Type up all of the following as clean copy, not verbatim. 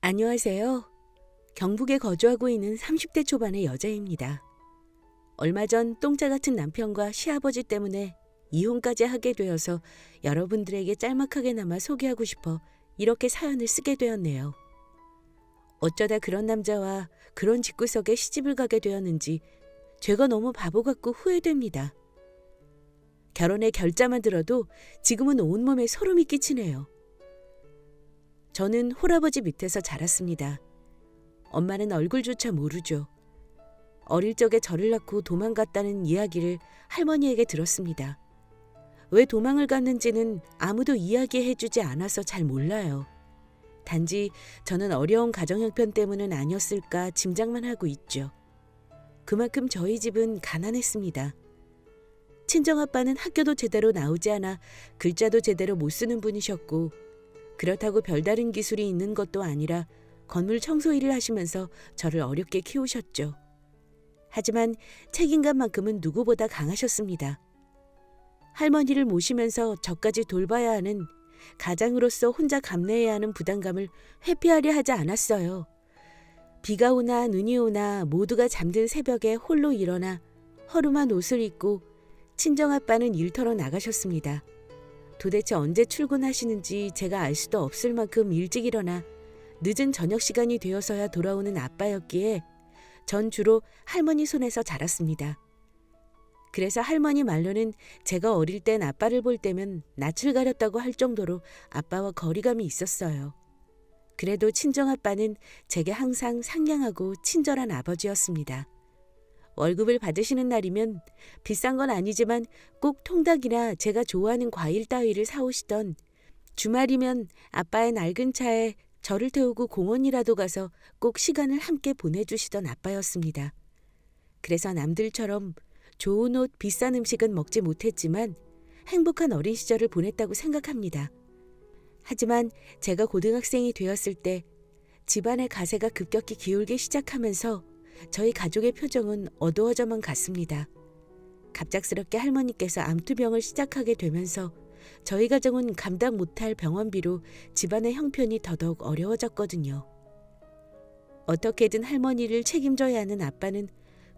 안녕하세요. 경북에 거주하고 있는 30대 초반의 여자입니다. 얼마 전 똥자 같은 남편과 시아버지 때문에 이혼까지 하게 되어서 여러분들에게 짤막하게나마 소개하고 싶어 이렇게 사연을 쓰게 되었네요. 어쩌다 그런 남자와 그런 집구석에 시집을 가게 되었는지 죄가 너무 바보 같고 후회됩니다. 결혼의 결자만 들어도 지금은 온몸에 소름이 끼치네요. 저는 홀아버지 밑에서 자랐습니다. 엄마는 얼굴조차 모르죠. 어릴 적에 저를 낳고 도망갔다는 이야기를 할머니에게 들었습니다. 왜 도망을 갔는지는 아무도 이야기해주지 않아서 잘 몰라요. 단지 저는 어려운 가정 형편 때문은 아니었을까 짐작만 하고 있죠. 그만큼 저희 집은 가난했습니다. 친정아빠는 학교도 제대로 나오지 않아 글자도 제대로 못 쓰는 분이셨고, 그렇다고 별다른 기술이 있는 것도 아니라 건물 청소 일을 하시면서 저를 어렵게 키우셨죠. 하지만 책임감만큼은 누구보다 강하셨습니다. 할머니를 모시면서 저까지 돌봐야 하는, 가장으로서 혼자 감내해야 하는 부담감을 회피하려 하지 않았어요. 비가 오나 눈이 오나 모두가 잠든 새벽에 홀로 일어나 허름한 옷을 입고 친정아빠는 일터로 나가셨습니다. 도대체 언제 출근하시는지 제가 알 수도 없을 만큼 일찍 일어나 늦은 저녁 시간이 되어서야 돌아오는 아빠였기에 전 주로 할머니 손에서 자랐습니다. 그래서 할머니 말로는 제가 어릴 땐 아빠를 볼 때면 낯을 가렸다고 할 정도로 아빠와 거리감이 있었어요. 그래도 친정아빠는 제게 항상 상냥하고 친절한 아버지였습니다. 월급을 받으시는 날이면 비싼 건 아니지만 꼭 통닭이나 제가 좋아하는 과일 따위를 사오시던, 주말이면 아빠의 낡은 차에 저를 태우고 공원이라도 가서 꼭 시간을 함께 보내주시던 아빠였습니다. 그래서 남들처럼 좋은 옷, 비싼 음식은 먹지 못했지만 행복한 어린 시절을 보냈다고 생각합니다. 하지만 제가 고등학생이 되었을 때 집안의 가세가 급격히 기울기 시작하면서 저희 가족의 표정은 어두워져만 갔습니다. 갑작스럽게 할머니께서 암투병을 시작하게 되면서 저희 가정은 감당 못할 병원비로 집안의 형편이 더더욱 어려워졌거든요. 어떻게든 할머니를 책임져야 하는 아빠는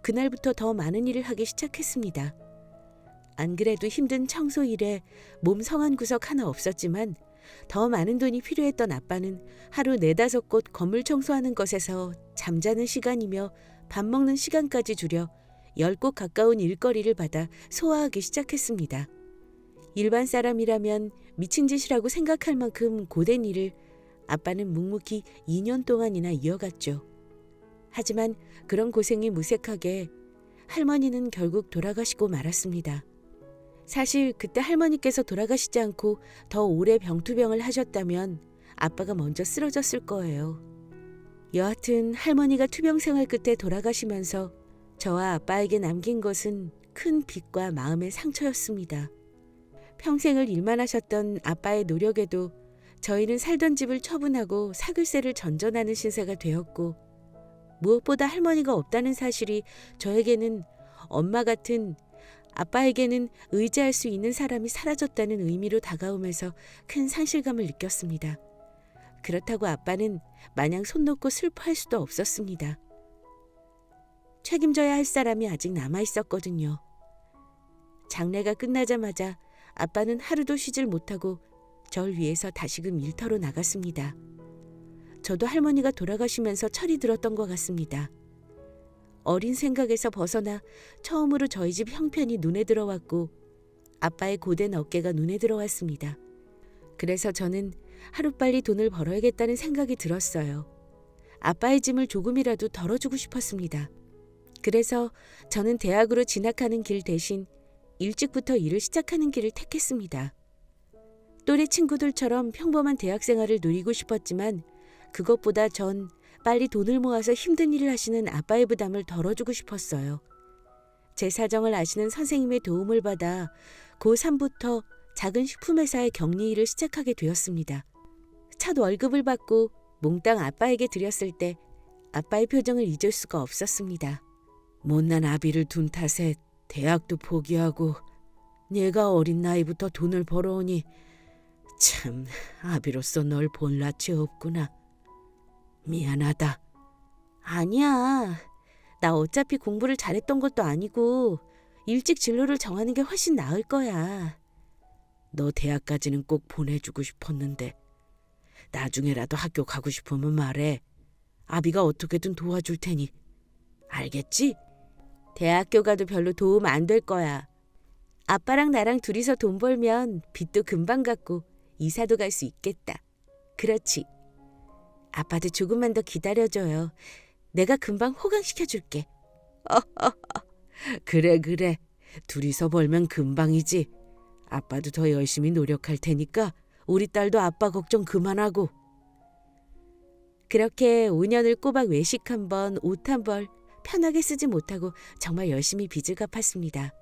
그날부터 더 많은 일을 하기 시작했습니다. 안 그래도 힘든 청소 일에 몸 성한 구석 하나 없었지만 더 많은 돈이 필요했던 아빠는 하루 4-5곳 건물 청소하는 것에서 잠자는 시간이며 밥 먹는 시간까지 줄여 10곳 가까운 일거리를 받아 소화하기 시작했습니다. 일반 사람이라면 미친 짓이라고 생각할 만큼 고된 일을 아빠는 묵묵히 2년 동안이나 이어갔죠. 하지만 그런 고생이 무색하게 할머니는 결국 돌아가시고 말았습니다. 사실 그때 할머니께서 돌아가시지 않고 더 오래 병투병을 하셨다면 아빠가 먼저 쓰러졌을 거예요. 여하튼 할머니가 투병 생활 끝에 돌아가시면서 저와 아빠에게 남긴 것은 큰 빚과 마음의 상처였습니다. 평생을 일만 하셨던 아빠의 노력에도 저희는 살던 집을 처분하고 사글세를 전전하는 신세가 되었고, 무엇보다 할머니가 없다는 사실이 저에게는 엄마 같은, 아빠에게는 의지할 수 있는 사람이 사라졌다는 의미로 다가오면서 큰 상실감을 느꼈습니다. 그렇다고 아빠는 마냥 손 놓고 슬퍼할 수도 없었습니다. 책임져야 할 사람이 아직 남아 있었거든요. 장례가 끝나자마자 아빠는 하루도 쉬질 못하고 절 위해서 다시금 일터로 나갔습니다. 저도 할머니가 돌아가시면서 철이 들었던 것 같습니다. 어린 생각에서 벗어나 처음으로 저희 집 형편이 눈에 들어왔고 아빠의 고된 어깨가 눈에 들어왔습니다. 그래서 저는 하루빨리 돈을 벌어야겠다는 생각이 들었어요. 아빠의 짐을 조금이라도 덜어주고 싶었습니다. 그래서 저는 대학으로 진학하는 길 대신 일찍부터 일을 시작하는 길을 택했습니다. 또래 친구들처럼 평범한 대학 생활을 누리고 싶었지만 그것보다 전 빨리 돈을 모아서 힘든 일을 하시는 아빠의 부담을 덜어주고 싶었어요. 제 사정을 아시는 선생님의 도움을 받아 고3부터 작은 식품회사의 격리 일을 시작하게 되었습니다. 첫 월급을 받고 몽땅 아빠에게 드렸을 때 아빠의 표정을 잊을 수가 없었습니다. 못난 아비를 둔 탓에 대학도 포기하고 네가 어린 나이부터 돈을 벌어오니 참 아비로서 널 본 낯이 없구나. 미안하다. 아니야. 나 어차피 공부를 잘했던 것도 아니고 일찍 진로를 정하는 게 훨씬 나을 거야. 너 대학까지는 꼭 보내주고 싶었는데 나중에라도 학교 가고 싶으면 말해. 아비가 어떻게든 도와줄 테니. 알겠지? 대학교 가도 별로 도움 안 될 거야. 아빠랑 나랑 둘이서 돈 벌면 빚도 금방 갚고 이사도 갈 수 있겠다. 그렇지. 아빠도 조금만 더 기다려줘요. 내가 금방 호강시켜줄게. 그래. 둘이서 벌면 금방이지. 아빠도 더 열심히 노력할 테니까 우리 딸도 아빠 걱정 그만하고. 그렇게 5년을 꼬박 외식 한 번, 옷 한 벌 편하게 쓰지 못하고 정말 열심히 빚을 갚았습니다.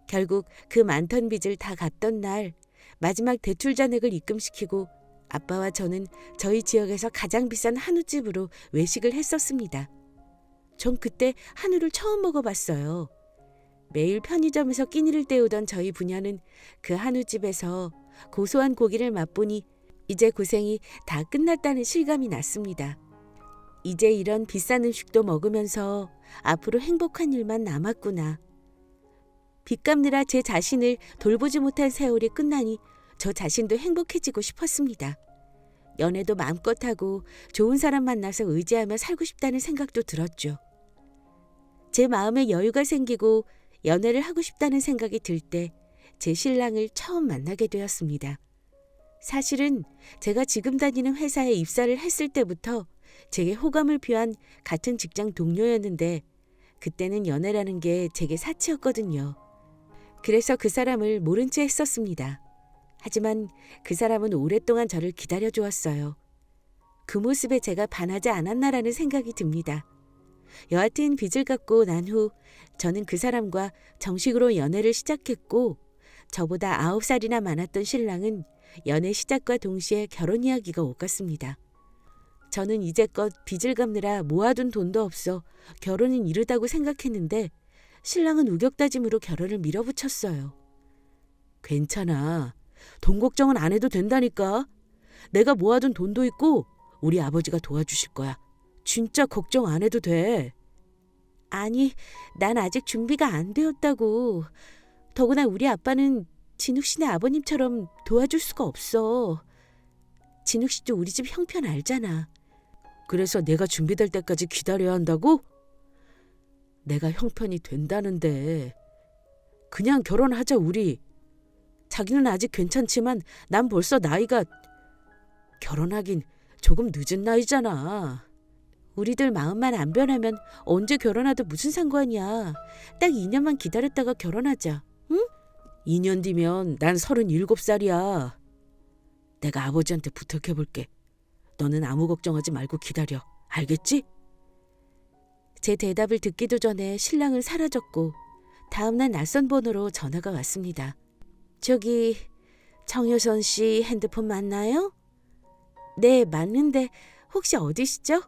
결국 그 많던 빚을 다 갚던 날 마지막 대출 잔액을 입금시키고 아빠와 저는 저희 지역에서 가장 비싼 한우집으로 외식을 했었습니다. 전 그때 한우를 처음 먹어봤어요. 매일 편의점에서 끼니를 때우던 저희 부녀는 그 한우집에서 고소한 고기를 맛보니 이제 고생이 다 끝났다는 실감이 났습니다. 이제 이런 비싼 음식도 먹으면서 앞으로 행복한 일만 남았구나. 빚 갚느라 제 자신을 돌보지 못한 세월이 끝나니 저 자신도 행복해지고 싶었습니다. 연애도 마음껏 하고 좋은 사람 만나서 의지하며 살고 싶다는 생각도 들었죠. 제 마음에 여유가 생기고 연애를 하고 싶다는 생각이 들 때 제 신랑을 처음 만나게 되었습니다. 사실은 제가 지금 다니는 회사에 입사를 했을 때부터 제게 호감을 표한 같은 직장 동료였는데 그때는 연애라는 게 제게 사치였거든요. 그래서 그 사람을 모른 채 했었습니다. 하지만 그 사람은 오랫동안 저를 기다려주었어요. 그 모습에 제가 반하지 않았나라는 생각이 듭니다. 여하튼 빚을 갚고 난 후 저는 그 사람과 정식으로 연애를 시작했고 저보다 9살이나 많았던 신랑은 연애 시작과 동시에 결혼 이야기가 오갔습니다. 저는 이제껏 빚을 갚느라 모아둔 돈도 없어 결혼은 이르다고 생각했는데 신랑은 우격다짐으로 결혼을 밀어붙였어요. 괜찮아. 돈 걱정은 안 해도 된다니까. 내가 모아둔 돈도 있고 우리 아버지가 도와주실 거야. 진짜 걱정 안 해도 돼. 아니, 난 아직 준비가 안 되었다고. 더구나 우리 아빠는 진욱 씨네 아버님처럼 도와줄 수가 없어. 진욱 씨도 우리 집 형편 알잖아. 그래서 내가 준비될 때까지 기다려야 한다고? 내가 형편이 된다는데. 그냥 결혼하자 우리. 자기는 아직 괜찮지만 난 벌써 나이가... 결혼하긴 조금 늦은 나이잖아. 우리들 마음만 안 변하면 언제 결혼해도 무슨 상관이야. 딱 2년만 기다렸다가 결혼하자. 응? 2년 뒤면 난 37살이야. 내가 아버지한테 부탁해볼게. 너는 아무 걱정하지 말고 기다려. 알겠지? 제 대답을 듣기도 전에 신랑은 사라졌고 다음날 낯선 번호로 전화가 왔습니다. 저기 정효선 씨 핸드폰 맞나요? 네, 맞는데 혹시 어디시죠?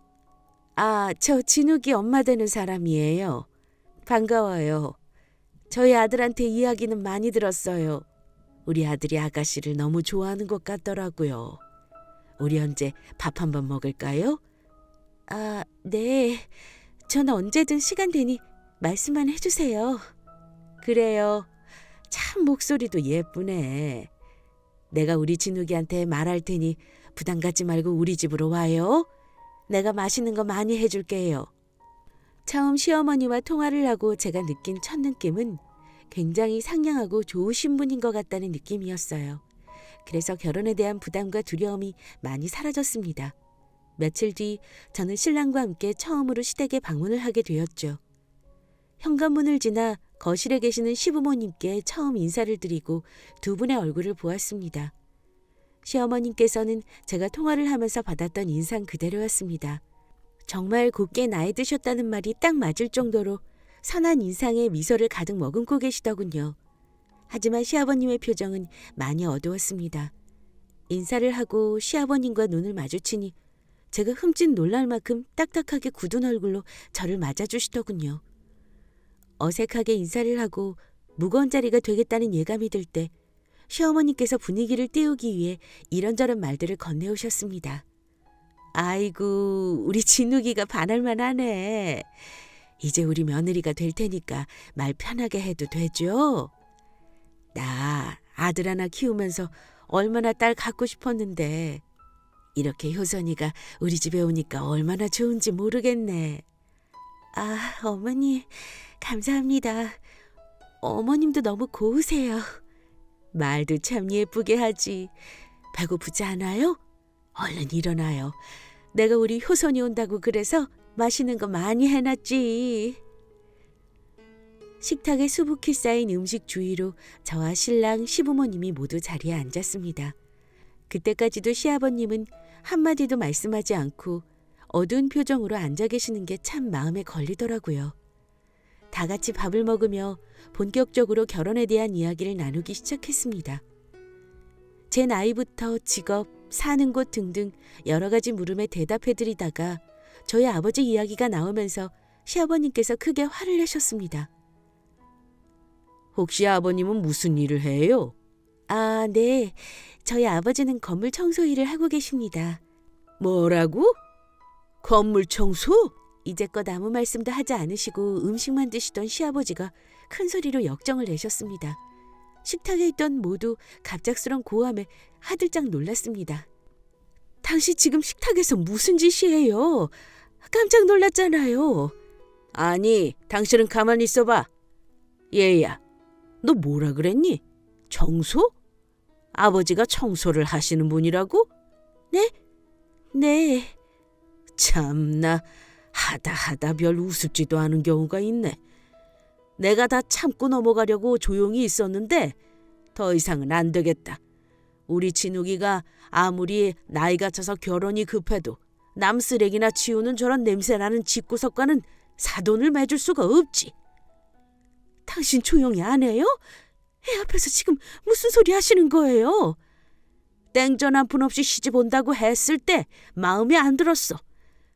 아, 저 진욱이 엄마 되는 사람이에요. 반가워요. 저희 아들한테 이야기는 많이 들었어요. 우리 아들이 아가씨를 너무 좋아하는 것 같더라고요. 우리 언제 밥 한번 먹을까요? 아, 네. 전 언제든 시간 되니 말씀만 해주세요. 그래요. 참 목소리도 예쁘네. 내가 우리 진욱이한테 말할 테니 부담 갖지 말고 우리 집으로 와요. 내가 맛있는 거 많이 해줄게요. 처음 시어머니와 통화를 하고 제가 느낀 첫 느낌은 굉장히 상냥하고 좋으신 분인 것 같다는 느낌이었어요. 그래서 결혼에 대한 부담과 두려움이 많이 사라졌습니다. 며칠 뒤 저는 신랑과 함께 처음으로 시댁에 방문을 하게 되었죠. 현관문을 지나 거실에 계시는 시부모님께 처음 인사를 드리고 두 분의 얼굴을 보았습니다. 시어머님께서는 제가 통화를 하면서 받았던 인상 그대로였습니다. 정말 곱게 나이 드셨다는 말이 딱 맞을 정도로 선한 인상에 미소를 가득 머금고 계시더군요. 하지만 시아버님의 표정은 많이 어두웠습니다. 인사를 하고 시아버님과 눈을 마주치니 제가 흠칫 놀랄 만큼 딱딱하게 굳은 얼굴로 저를 맞아주시더군요. 어색하게 인사를 하고 무거운 자리가 되겠다는 예감이 들 때 시어머니께서 분위기를 띄우기 위해 이런저런 말들을 건네오셨습니다. 아이고, 우리 진욱이가 반할만 하네. 이제 우리 며느리가 될 테니까 말 편하게 해도 되죠? 나 아들 하나 키우면서 얼마나 딸 갖고 싶었는데 이렇게 효선이가 우리 집에 오니까 얼마나 좋은지 모르겠네. 아, 어머니, 감사합니다. 어머님도 너무 고우세요. 말도 참 예쁘게 하지. 배고프지 않아요? 얼른 일어나요. 내가 우리 효선이 온다고 그래서 맛있는 거 많이 해놨지. 식탁에 수북히 쌓인 음식 주위로 저와 신랑 시부모님이 모두 자리에 앉았습니다. 그때까지도 시아버님은 한마디도 말씀하지 않고 어두운 표정으로 앉아 계시는 게 참 마음에 걸리더라고요. 다 같이 밥을 먹으며 본격적으로 결혼에 대한 이야기를 나누기 시작했습니다. 제 나이부터 직업, 사는 곳 등등 여러 가지 물음에 대답해드리다가 저희 아버지 이야기가 나오면서 시아버님께서 크게 화를 내셨습니다. 혹시 아버님은 무슨 일을 해요? 아, 네. 저희 아버지는 건물 청소 일을 하고 계십니다. 뭐라고? 건물 청소? 이제껏 아무 말씀도 하지 않으시고 음식만 드시던 시아버지가 큰 소리로 역정을 내셨습니다. 식탁에 있던 모두 갑작스런 고함에 하들짝 놀랐습니다. 당신 지금 식탁에서 무슨 짓이에요? 깜짝 놀랐잖아요. 아니, 당신은 가만히 있어봐. 얘야, 너 뭐라 그랬니? 청소? 아버지가 청소를 하시는 분이라고? 네? 네. 참나, 하다 별 우습지도 않은 경우가 있네. 내가 다 참고 넘어가려고 조용히 있었는데 더 이상은 안 되겠다. 우리 진욱이가 아무리 나이가 차서 결혼이 급해도 남 쓰레기나 치우는 저런 냄새나는 집구석과는 사돈을 맺을 수가 없지. 당신 조용히 안 해요? 애 앞에서 지금 무슨 소리 하시는 거예요? 땡전 한 푼 없이 시집 온다고 했을 때 마음에 안 들었어.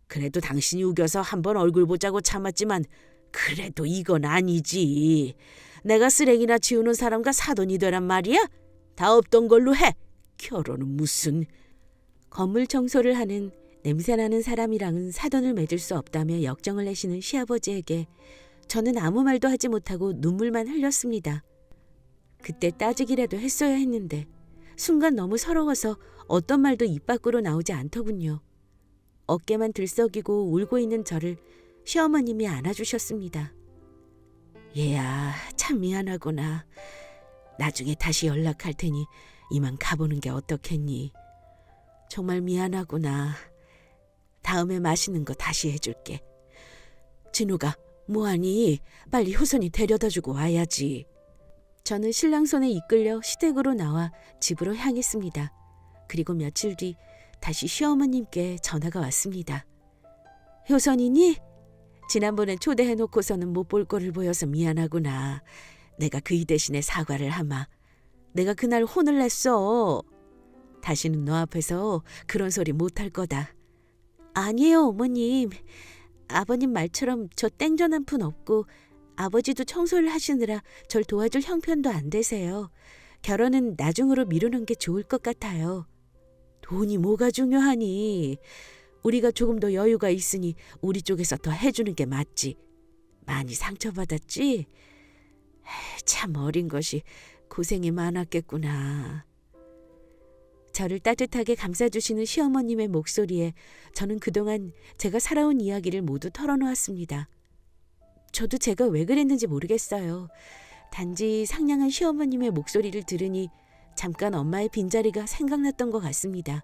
그래도 당신이 우겨서 한번 얼굴 보자고 참았지만 그래도 이건 아니지. 내가 쓰레기나 치우는 사람과 사돈이 되란 말이야? 다 없던 걸로 해. 결혼은 무슨. 건물 청소를 하는 냄새나는 사람이랑은 사돈을 맺을 수 없다며 역정을 내시는 시아버지에게 저는 아무 말도 하지 못하고 눈물만 흘렸습니다. 그때 따지기라도 했어야 했는데 순간 너무 서러워서 어떤 말도 입 밖으로 나오지 않더군요. 어깨만 들썩이고 울고 있는 저를 시어머님이 안아주셨습니다. 얘야, 참 미안하구나. 나중에 다시 연락할 테니 이만 가보는 게 어떻겠니? 정말 미안하구나. 다음에 맛있는 거 다시 해줄게. 진우가 뭐하니? 빨리 효선이 데려다주고 와야지. 저는 신랑 손에 이끌려 시댁으로 나와 집으로 향했습니다. 그리고 며칠 뒤 다시 시어머님께 전화가 왔습니다. 효선이니? 지난번에 초대해놓고서는 못 볼 꼴을 보여서 미안하구나. 내가 그이 대신에 사과를 하마. 내가 그날 혼을 냈어. 다시는 너 앞에서 그런 소리 못할 거다. 아니에요, 어머님. 아버님 말처럼 저 땡전 한 푼 없고 아버지도 청소를 하시느라 절 도와줄 형편도 안 되세요. 결혼은 나중으로 미루는 게 좋을 것 같아요. 돈이 뭐가 중요하니? 우리가 조금 더 여유가 있으니 우리 쪽에서 더 해주는 게 맞지. 많이 상처받았지? 참 어린 것이 고생이 많았겠구나. 저를 따뜻하게 감싸주시는 시어머님의 목소리에 저는 그동안 제가 살아온 이야기를 모두 털어놓았습니다. 저도 제가 왜 그랬는지 모르겠어요. 단지 상냥한 시어머님의 목소리를 들으니 잠깐 엄마의 빈자리가 생각났던 것 같습니다.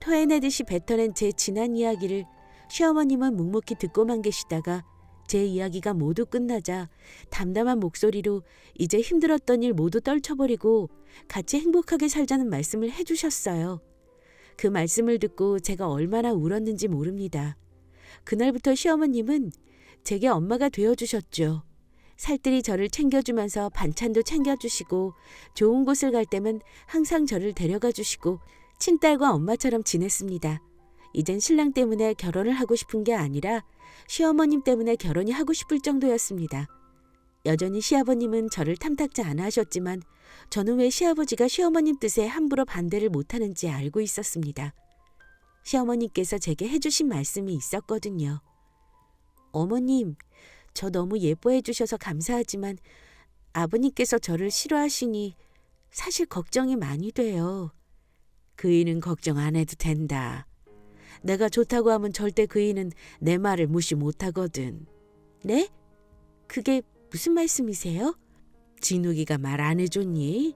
토해내듯이 뱉어낸 제 지난 이야기를 시어머님은 묵묵히 듣고만 계시다가 제 이야기가 모두 끝나자 담담한 목소리로 이제 힘들었던 일 모두 떨쳐버리고 같이 행복하게 살자는 말씀을 해주셨어요. 그 말씀을 듣고 제가 얼마나 울었는지 모릅니다. 그날부터 시어머님은 제게 엄마가 되어주셨죠. 살뜰히 저를 챙겨주면서 반찬도 챙겨주시고 좋은 곳을 갈 때면 항상 저를 데려가 주시고 친딸과 엄마처럼 지냈습니다. 이젠 신랑 때문에 결혼을 하고 싶은 게 아니라 시어머님 때문에 결혼이 하고 싶을 정도였습니다. 여전히 시아버님은 저를 탐탁지 않아 하셨지만 저는 왜 시아버지가 시어머님 뜻에 함부로 반대를 못하는지 알고 있었습니다. 시어머니께서 제게 해주신 말씀이 있었거든요. 어머님, 저 너무 예뻐해 주셔서 감사하지만 아버님께서 저를 싫어하시니 사실 걱정이 많이 돼요. 그이는 걱정 안 해도 된다. 내가 좋다고 하면 절대 그이는 내 말을 무시 못하거든. 네? 그게 무슨 말씀이세요? 진욱이가 말 안 해줬니?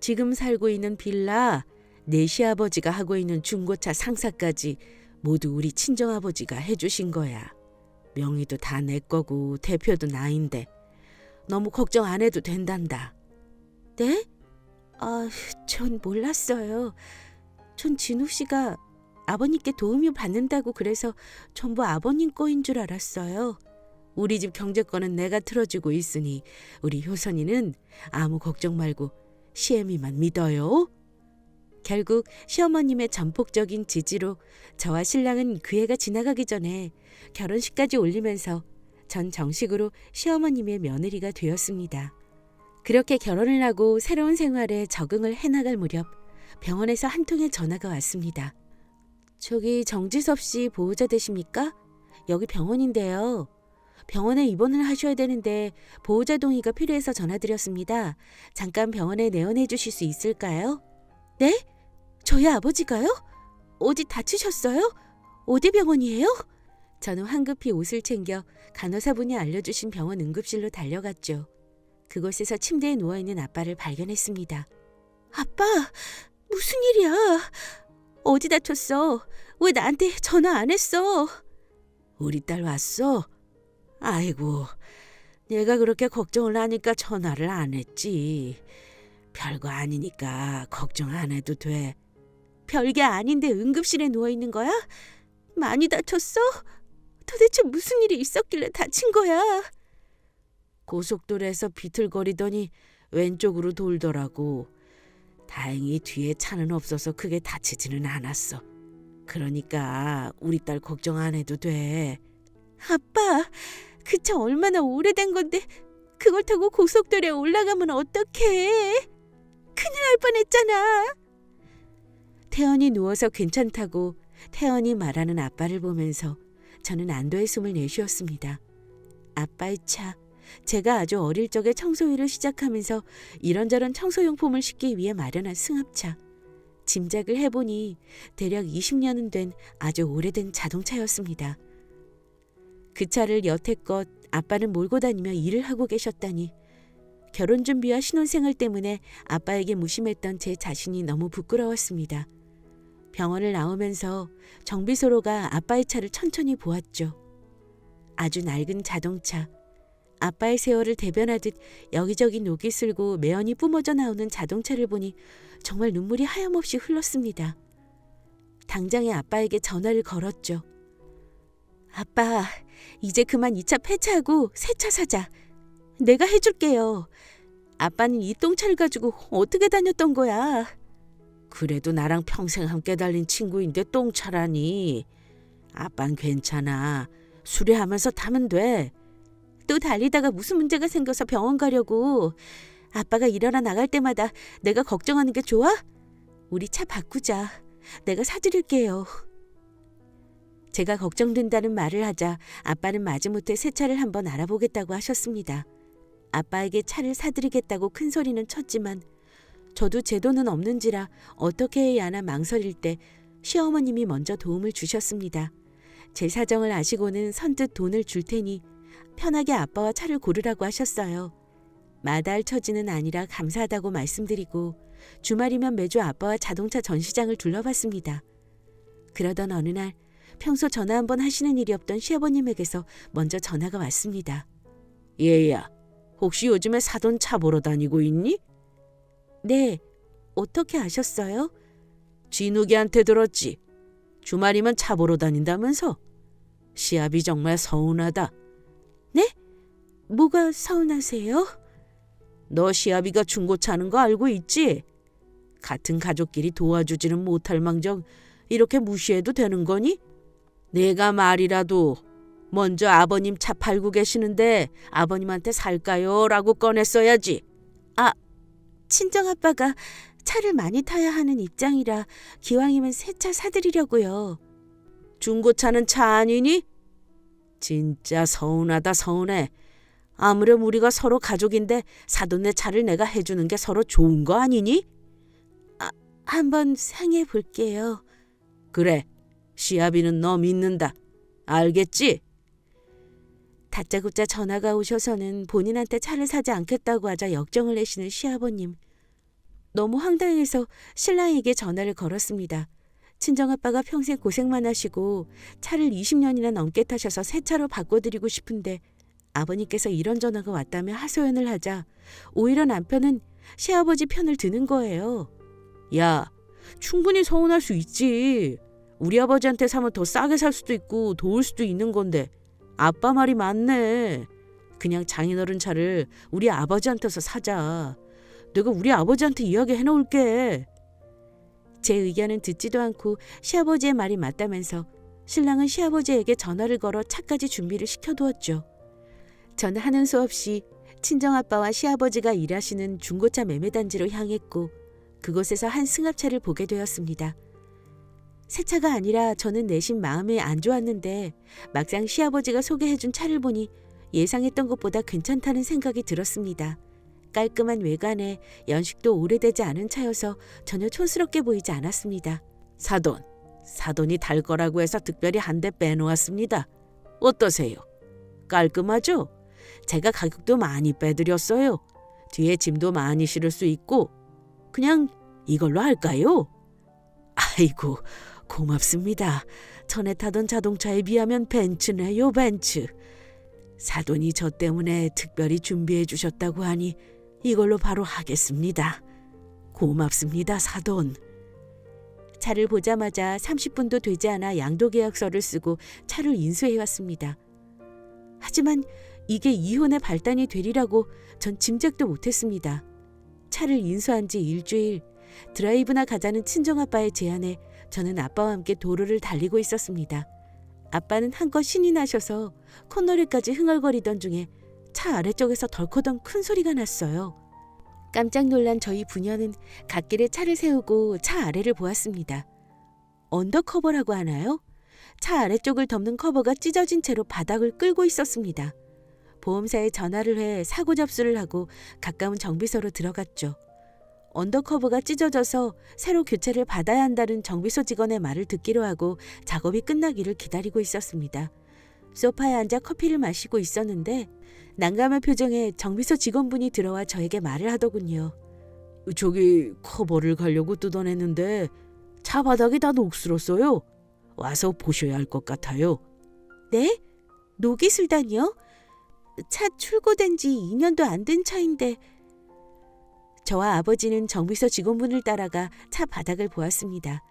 지금 살고 있는 빌라, 내 시아버지가 하고 있는 중고차 상사까지 모두 우리 친정아버지가 해주신 거야. 명의도 다 내 거고 대표도 나인데 너무 걱정 안 해도 된단다. 네? 전 몰랐어요. 전 진욱 씨가 아버님께 도움을 받는다고 그래서 전부 아버님 거인 줄 알았어요. 우리 집 경제권은 내가 틀어주고 있으니 우리 효선이는 아무 걱정 말고 시애미만 믿어요. 결국 시어머님의 전폭적인 지지로 저와 신랑은 그 해가 지나가기 전에 결혼식까지 올리면서 전 정식으로 시어머님의 며느리가 되었습니다. 그렇게 결혼을 하고 새로운 생활에 적응을 해나갈 무렵 병원에서 한 통의 전화가 왔습니다. 저기 정지섭 씨 보호자 되십니까? 여기 병원인데요. 병원에 입원을 하셔야 되는데 보호자 동의가 필요해서 전화드렸습니다. 잠깐 병원에 내원해 주실 수 있을까요? 네? 저희 아버지가요? 어디 다치셨어요? 어디 병원이에요? 저는 황급히 옷을 챙겨 간호사분이 알려주신 병원 응급실로 달려갔죠. 그곳에서 침대에 누워있는 아빠를 발견했습니다. 아빠, 무슨 일이야? 어디 다쳤어? 왜 나한테 전화 안 했어? 우리 딸 왔어? 아이고, 내가 그렇게 걱정을 하니까 전화를 안 했지. 별거 아니니까 걱정 안 해도 돼. 별게 아닌데 응급실에 누워있는 거야? 많이 다쳤어? 도대체 무슨 일이 있었길래 다친 거야? 고속도로에서 비틀거리더니 왼쪽으로 돌더라고. 다행히 뒤에 차는 없어서 크게 다치지는 않았어. 그러니까 우리 딸 걱정 안 해도 돼. 아빠, 그 차 얼마나 오래된 건데 그걸 타고 고속도로에 올라가면 어떡해? 큰일 날 뻔했잖아. 태연이 누워서 괜찮다고 태연이 말하는 아빠를 보면서 저는 안도의 숨을 내쉬었습니다. 아빠의 차, 제가 아주 어릴 적에 청소일을 시작하면서 이런저런 청소용품을 싣기 위해 마련한 승합차. 짐작을 해보니 대략 20년은 된 아주 오래된 자동차였습니다. 그 차를 여태껏 아빠는 몰고 다니며 일을 하고 계셨다니 결혼 준비와 신혼생활 때문에 아빠에게 무심했던 제 자신이 너무 부끄러웠습니다. 병원을 나오면서 정비소로가 아빠의 차를 천천히 보았죠. 아주 낡은 자동차, 아빠의 세월을 대변하듯 여기저기 녹이 슬고 매연이 뿜어져 나오는 자동차를 보니 정말 눈물이 하염없이 흘렀습니다. 당장에 아빠에게 전화를 걸었죠. 아빠, 이제 그만 이 차 폐차하고 새 차 사자. 내가 해줄게요. 아빠는 이 똥차를 가지고 어떻게 다녔던 거야? 그래도 나랑 평생 함께 달린 친구인데 똥차라니. 아빤 괜찮아. 수리하면서 타면 돼. 또 달리다가 무슨 문제가 생겨서 병원 가려고. 아빠가 일하러 나갈 때마다 내가 걱정하는 게 좋아? 우리 차 바꾸자. 내가 사드릴게요. 제가 걱정된다는 말을 하자 아빠는 마지못해 새 차를 한번 알아보겠다고 하셨습니다. 아빠에게 차를 사드리겠다고 큰 소리는 쳤지만 저도 제 돈은 없는지라 어떻게 해야 하나 망설일 때 시어머님이 먼저 도움을 주셨습니다. 제 사정을 아시고는 선뜻 돈을 줄 테니 편하게 아빠와 차를 고르라고 하셨어요. 마다할 처지는 아니라 감사하다고 말씀드리고 주말이면 매주 아빠와 자동차 전시장을 둘러봤습니다. 그러던 어느 날 평소 전화 한번 하시는 일이 없던 시아버님에게서 먼저 전화가 왔습니다. 얘야, 혹시 요즘에 사돈 차 보러 다니고 있니? 네, 어떻게 아셨어요? 진욱이한테 들었지. 주말이면 차 보러 다닌다면서? 시합이 정말 서운하다. 네? 뭐가 서운하세요? 너 시합이가 중고차는 거 알고 있지? 같은 가족끼리 도와주지는 못할 망정 이렇게 무시해도 되는 거니? 내가 말이라도 먼저 아버님 차 팔고 계시는데 아버님한테 살까요? 라고 꺼냈어야지. 아, 친정아빠가 차를 많이 타야 하는 입장이라 기왕이면 새 차 사드리려고요. 중고차는 차 아니니? 진짜 서운하다 서운해. 아무렴 우리가 서로 가족인데 사돈네 차를 내가 해주는 게 서로 좋은 거 아니니? 한번 생각해 볼게요. 그래, 시아비는 너 믿는다. 알겠지? 다짜고짜 전화가 오셔서는 본인한테 차를 사지 않겠다고 하자 역정을 내시는 시아버님. 너무 황당해서 신랑에게 전화를 걸었습니다. 친정아빠가 평생 고생만 하시고 차를 20년이나 넘게 타셔서 새 차로 바꿔드리고 싶은데 아버님께서 이런 전화가 왔다며 하소연을 하자 오히려 남편은 시아버지 편을 드는 거예요. 야, 충분히 서운할 수 있지. 우리 아버지한테 사면 더 싸게 살 수도 있고 도울 수도 있는 건데 아빠 말이 맞네. 그냥 장인어른 차를 우리 아버지한테서 사자. 내가 우리 아버지한테 이야기해 놓을게. 제 의견은 듣지도 않고 시아버지의 말이 맞다면서 신랑은 시아버지에게 전화를 걸어 차까지 준비를 시켜두었죠. 저는 하는 수 없이 친정아빠와 시아버지가 일하시는 중고차 매매단지로 향했고 그곳에서 한 승합차를 보게 되었습니다. 새 차가 아니라 저는 내심 마음이 안 좋았는데 막상 시아버지가 소개해준 차를 보니 예상했던 것보다 괜찮다는 생각이 들었습니다. 깔끔한 외관에 연식도 오래되지 않은 차여서 전혀 촌스럽게 보이지 않았습니다. 사돈이 달 거라고 해서 특별히 한 대 빼놓았습니다. 어떠세요? 깔끔하죠? 제가 가격도 많이 빼드렸어요. 뒤에 짐도 많이 실을 수 있고 그냥 이걸로 할까요? 아이고 고맙습니다. 전에 타던 자동차에 비하면 벤츠네요, 벤츠. 사돈이 저 때문에 특별히 준비해 주셨다고 하니 이걸로 바로 하겠습니다. 고맙습니다, 사돈. 차를 보자마자 30분도 되지 않아 양도계약서를 쓰고 차를 인수해 왔습니다. 하지만 이게 이혼의 발단이 되리라고 전 짐작도 못했습니다. 차를 인수한 지 일주일, 드라이브나 가자는 친정아빠의 제안에 저는 아빠와 함께 도로를 달리고 있었습니다. 아빠는 한껏 신이 나셔서 콧노래까지 흥얼거리던 중에 차 아래쪽에서 덜커덩 큰 소리가 났어요. 깜짝 놀란 저희 부녀는 갓길에 차를 세우고 차 아래를 보았습니다. 언더커버라고 하나요? 차 아래쪽을 덮는 커버가 찢어진 채로 바닥을 끌고 있었습니다. 보험사에 전화를 해 사고 접수를 하고 가까운 정비소로 들어갔죠. 언더커버가 찢어져서 새로 교체를 받아야 한다는 정비소 직원의 말을 듣기로 하고 작업이 끝나기를 기다리고 있었습니다. 소파에 앉아 커피를 마시고 있었는데 난감한 표정에 정비소 직원분이 들어와 저에게 말을 하더군요. 저기 커버를 가려고 뜯어냈는데 차 바닥이 다 녹슬었어요. 와서 보셔야 할 것 같아요. 네? 녹이 슬다니요? 차 출고된 지 2년도 안 된 차인데. 저와 아버지는 정비소 직원분을 따라가 차 바닥을 보았습니다.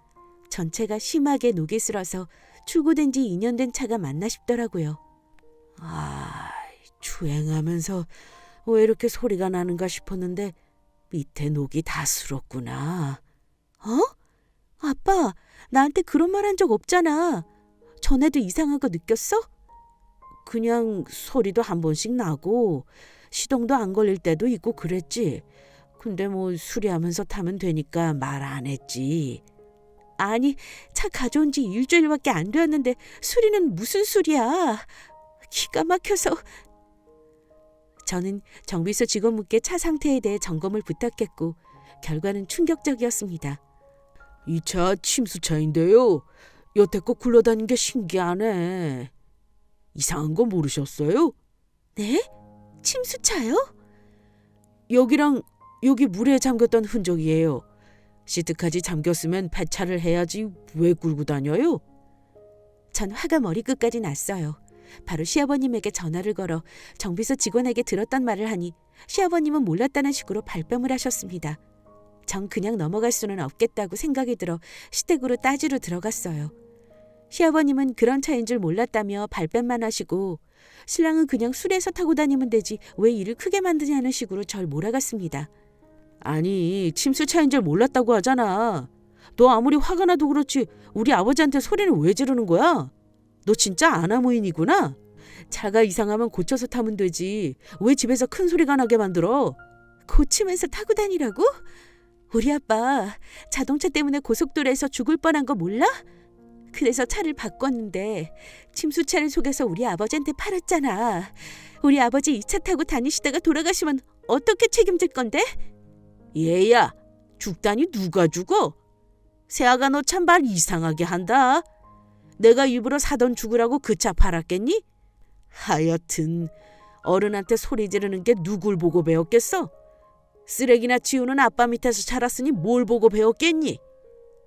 전체가 심하게 녹이 슬어서 출고된 지 2년 된 차가 맞나 싶더라고요. 주행하면서 왜 이렇게 소리가 나는가 싶었는데 밑에 녹이 다 슬었구나. 아빠, 나한테 그런 말 한 적 없잖아. 전에도 이상한 거 느꼈어? 그냥 소리도 한 번씩 나고 시동도 안 걸릴 때도 있고 그랬지. 근데 뭐 수리하면서 타면 되니까 말 안 했지. 아니, 차 가져온 지 일주일밖에 안 되었는데 수리는 무슨 수리야. 기가 막혀서. 저는 정비소 직원분께 차 상태에 대해 점검을 부탁했고 결과는 충격적이었습니다. 이 차 침수차인데요. 여태껏 굴러다닌 게 신기하네. 이상한 거 모르셨어요? 네? 침수차요? 여기랑 여기 물에 잠겼던 흔적이에요. 시트까지 잠겼으면 폐차를 해야지 왜 굴고 다녀요? 전 화가 머리끝까지 났어요. 바로 시아버님에게 전화를 걸어 정비소 직원에게 들었단 말을 하니 시아버님은 몰랐다는 식으로 발뺌을 하셨습니다. 전 그냥 넘어갈 수는 없겠다고 생각이 들어 시댁으로 따지러 들어갔어요. 시아버님은 그런 차인 줄 몰랐다며 발뺌만 하시고 신랑은 그냥 술에서 타고 다니면 되지 왜 일을 크게 만드냐는 식으로 절 몰아갔습니다. 아니, 침수차인 줄 몰랐다고 하잖아. 너 아무리 화가 나도 그렇지 우리 아버지한테 소리는 왜 지르는 거야? 너 진짜 아나무인이구나. 차가 이상하면 고쳐서 타면 되지 왜 집에서 큰 소리가 나게 만들어? 고치면서 타고 다니라고? 우리 아빠 자동차 때문에 고속도로에서 죽을 뻔한 거 몰라? 그래서 차를 바꿨는데 침수차를 속여서 우리 아버지한테 팔았잖아. 우리 아버지 이 차 타고 다니시다가 돌아가시면 어떻게 책임질 건데? 얘야, 죽다니 누가 죽어? 새아가 너 참 말 이상하게 한다. 내가 일부러 사돈 죽으라고 그 차 팔았겠니? 하여튼 어른한테 소리 지르는 게 누굴 보고 배웠겠어? 쓰레기나 치우는 아빠 밑에서 자랐으니 뭘 보고 배웠겠니?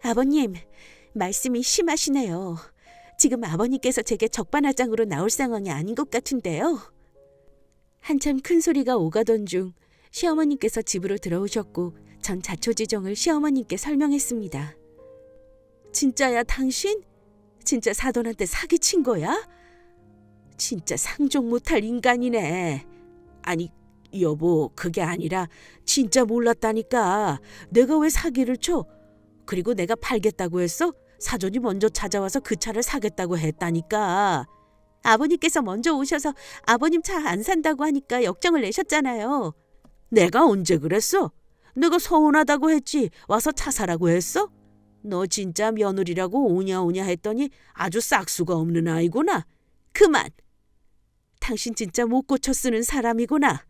아버님, 말씀이 심하시네요. 지금 아버님께서 제게 적반하장으로 나올 상황이 아닌 것 같은데요. 한참 큰 소리가 오가던 중 시어머님께서 집으로 들어오셨고 전 자초지종을 시어머님께 설명했습니다. 진짜야 당신? 진짜 사돈한테 사기친 거야? 진짜 상종 못할 인간이네. 아니 여보, 그게 아니라 진짜 몰랐다니까. 내가 왜 사기를 쳐? 그리고 내가 팔겠다고 했어? 사돈이 먼저 찾아와서 그 차를 사겠다고 했다니까. 아버님께서 먼저 오셔서 아버님 차 안 산다고 하니까 역정을 내셨잖아요. 내가 언제 그랬어? 내가 서운하다고 했지 와서 차 사라고 했어? 너 진짜 며느리라고 오냐오냐 했더니 아주 싹수가 없는 아이구나. 그만! 당신 진짜 못 고쳐 쓰는 사람이구나.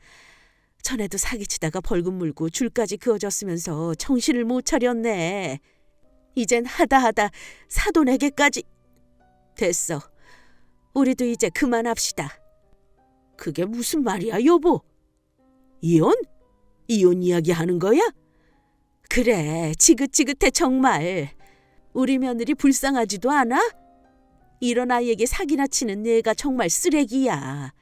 전에도 사기치다가 벌금 물고 줄까지 그어졌으면서 정신을 못 차렸네. 이젠 하다 사돈에게까지. 됐어. 우리도 이제 그만합시다. 그게 무슨 말이야, 여보? 이혼? 이혼 이야기 하는 거야? 그래, 지긋지긋해 정말. 우리 며느리 불쌍하지도 않아? 이런 아이에게 사기나 치는 내가 정말 쓰레기야.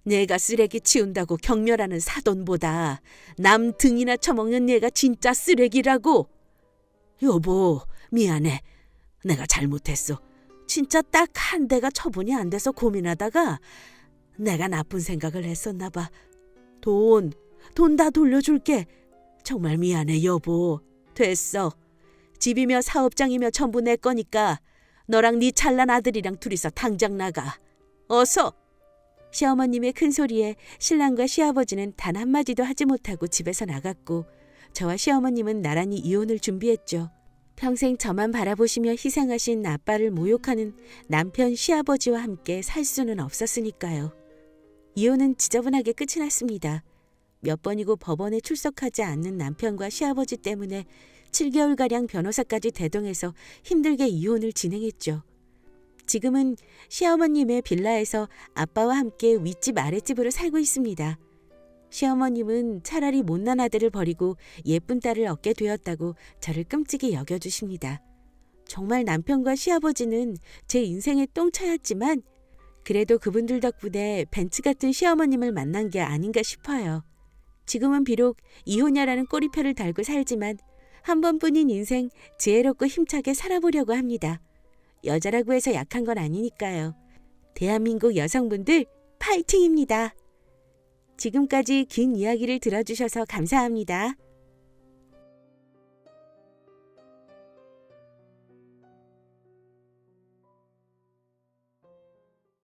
내가 쓰레기 치운다고 격렬하는 사돈보다 남 등이나 쳐먹는 얘가 진짜 쓰레기라고. 여보, 미안해. 내가 잘못했어. 진짜 딱 한 대가 처분이 안 돼서 고민하다가 내가 나쁜 생각을 했었나 봐. 돈 다 돌려줄게. 정말 미안해 여보. 됐어. 집이며 사업장이며 전부 내 거니까 너랑 네 잘난 아들이랑 둘이서 당장 나가. 어서. 시어머님의 큰 소리에 신랑과 시아버지는 단 한마디도 하지 못하고 집에서 나갔고 저와 시어머님은 나란히 이혼을 준비했죠. 평생 저만 바라보시며 희생하신 아빠를 모욕하는 남편 시아버지와 함께 살 수는 없었으니까요. 이혼은 지저분하게 끝이 났습니다. 몇 번이고 법원에 출석하지 않는 남편과 시아버지 때문에 7개월가량 변호사까지 대동해서 힘들게 이혼을 진행했죠. 지금은 시어머님의 빌라에서 아빠와 함께 윗집 아랫집으로 살고 있습니다. 시어머님은 차라리 못난 아들을 버리고 예쁜 딸을 얻게 되었다고 저를 끔찍이 여겨주십니다. 정말 남편과 시아버지는 제 인생의 똥차였지만 그래도 그분들 덕분에 벤츠 같은 시어머님을 만난 게 아닌가 싶어요. 지금은 비록 이혼녀라는 꼬리표를 달고 살지만 한 번뿐인 인생 지혜롭고 힘차게 살아보려고 합니다. 여자라고 해서 약한 건 아니니까요. 대한민국 여성분들 파이팅입니다. 지금까지 긴 이야기를 들어주셔서 감사합니다.